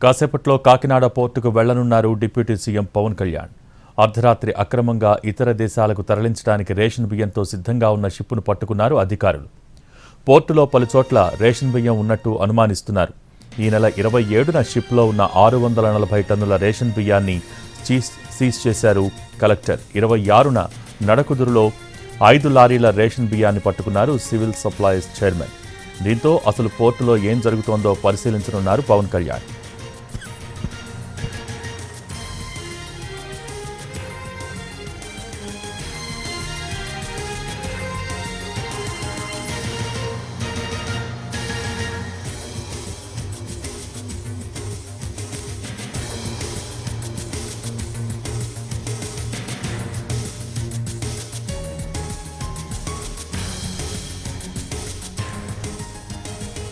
కాసేపట్లో కాకినాడ పోర్టుకు వెళ్లనున్నారు deputy CM Pawan Kalyan. అర్ధరాత్రి అక్రమంగా ఇతర దేశాలకు తరలించడానికి రేషన్ బియ్యంతో సిద్ధంగా ఉన్న షిప్పును పట్టుకున్నారు అధికారులు. పోర్టులో పలుచోట్ల రేషన్ బియ్యం ఉన్నట్టు అనుమానిస్తున్నారు. ఈ నెల 27న షిప్లో ఉన్న 640 టన్నుల రేషన్ బియ్యాన్ని సీజ్ చేశారు కలెక్టర్. 26న నడకుదురులో 5 లారీల రేషన్ బియ్యాన్ని పట్టుకున్నారు సివిల్ సప్లైస్ చైర్మన్. దీంతో అసలు పోర్టులో ఏం జరుగుతోందో పరిశీలించనున్నారు పవన్ కళ్యాణ్.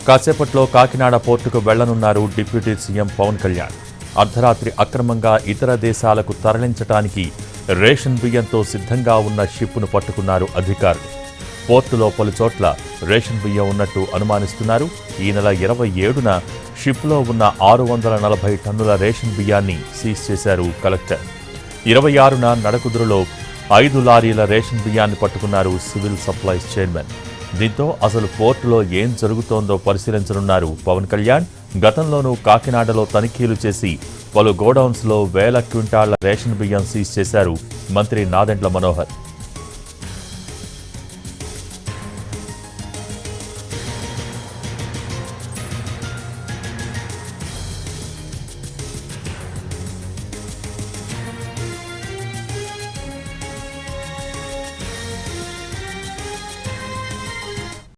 కాసేపట్లో కాకినాడ పోర్టుకు వెళ్లనున్నారు డిప్యూటీ సీఎం పవన్ కళ్యాణ్. అర్ధరాత్రి అక్రమంగా ఇతర దేశాలకు తరలించడానికి రేషన్ బియ్యంతో సిద్ధంగా ఉన్న షిప్పును పట్టుకున్నారు అధికారులు. పోర్టులో పలుచోట్ల రేషన్ బియ్యం ఉన్నట్టు అనుమానిస్తున్నారు. ఈ నెల 27న షిప్లో ఉన్న 640 టన్నుల రేషన్ బియ్యాన్ని సీజ్ చేశారు కలెక్టర్. 26న నడకుదురులో 5 లారీల రేషన్ బియ్యాన్ని పట్టుకున్నారు సివిల్ సప్లైస్ చైర్మన్. దీంతో అసలు పోర్టులో ఏం జరుగుతోందో పరిశీలించనున్నారు పవన్ కళ్యాణ్. గతంలోనూ కాకినాడలో తనిఖీలు చేసి పలు గోడౌన్స్లో వేల క్వింటాళ్ల రేషన్ బియ్యం సీజ్ చేశారు మంత్రి నాదెండ్ల మనోహర్.